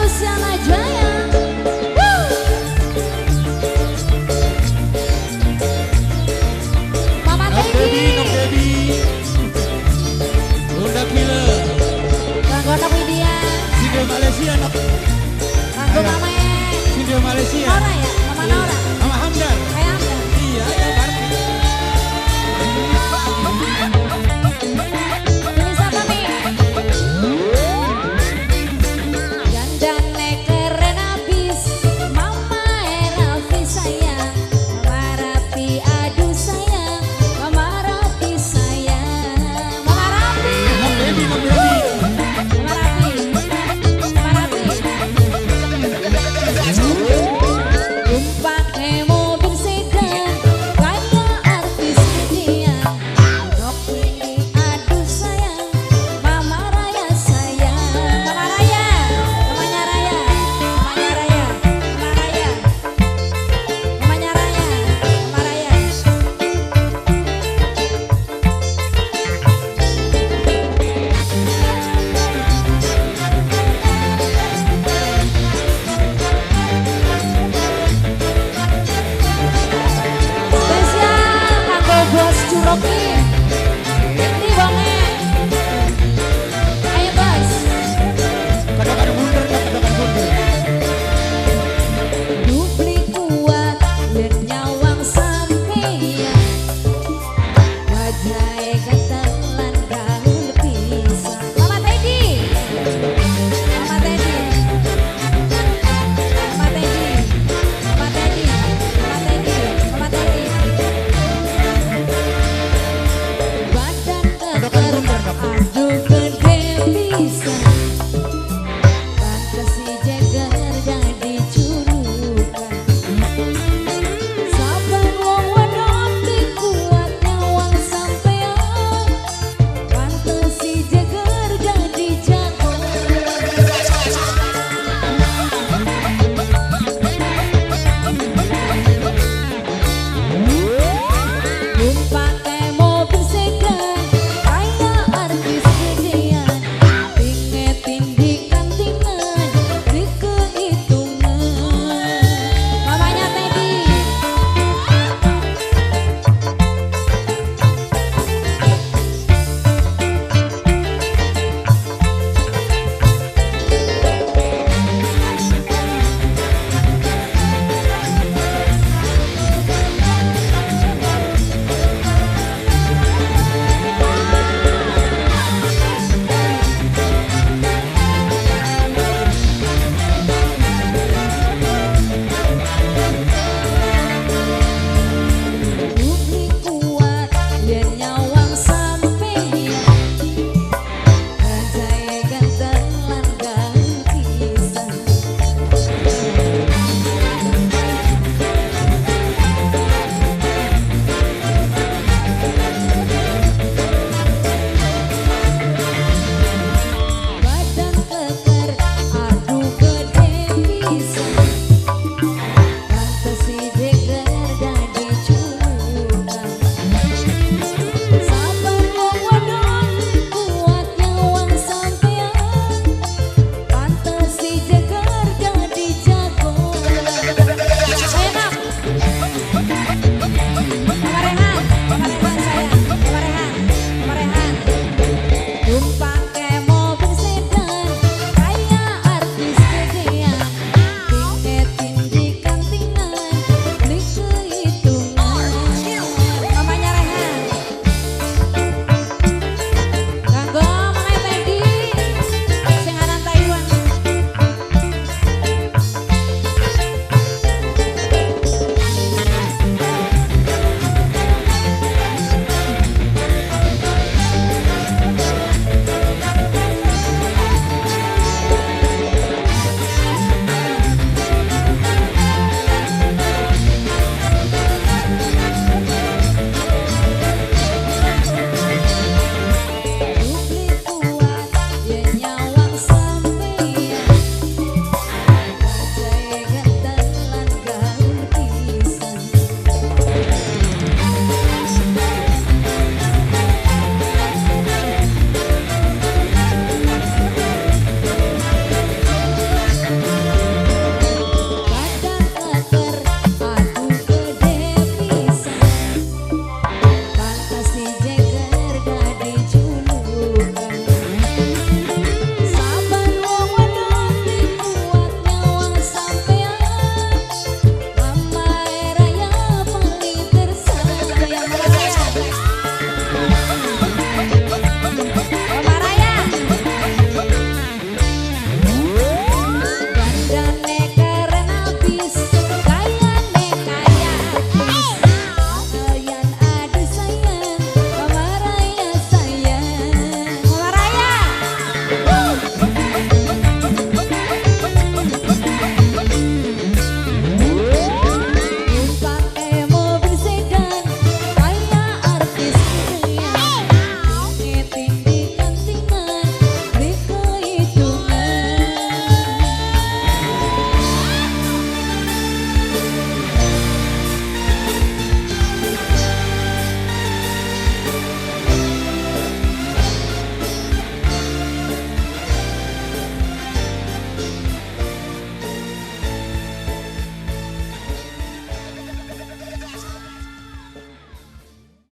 Luciana Jaya. Mama Teddy. Nok Debi. Bunda Killer. Ganggu Nok Widya. Sindio Malaysia Nok. Ganggu Mama Sindio Malaysia. Nora ya, Mama Nora. Mama Hamdan. Kayak Hamdan. Iya, ya Barti. Ini siapa nih? Dandane keren abis, Mama Rafi sayang, Mama Rafi aduh sayang, Mama Rafi sayang, Mama Rafi, Nok Debi, Nok Debi. Mama Rafi, Mama Rafi. Tumpaknya mobil sedan, kayak artis India. Dok ini aduh sayang, Mama Raya sayang, Mama Raya, mamanya Raya, mamanya Raya, Mama Raya, mamanya Raya, Mama Raya. Spesial kanggo bos Curoki.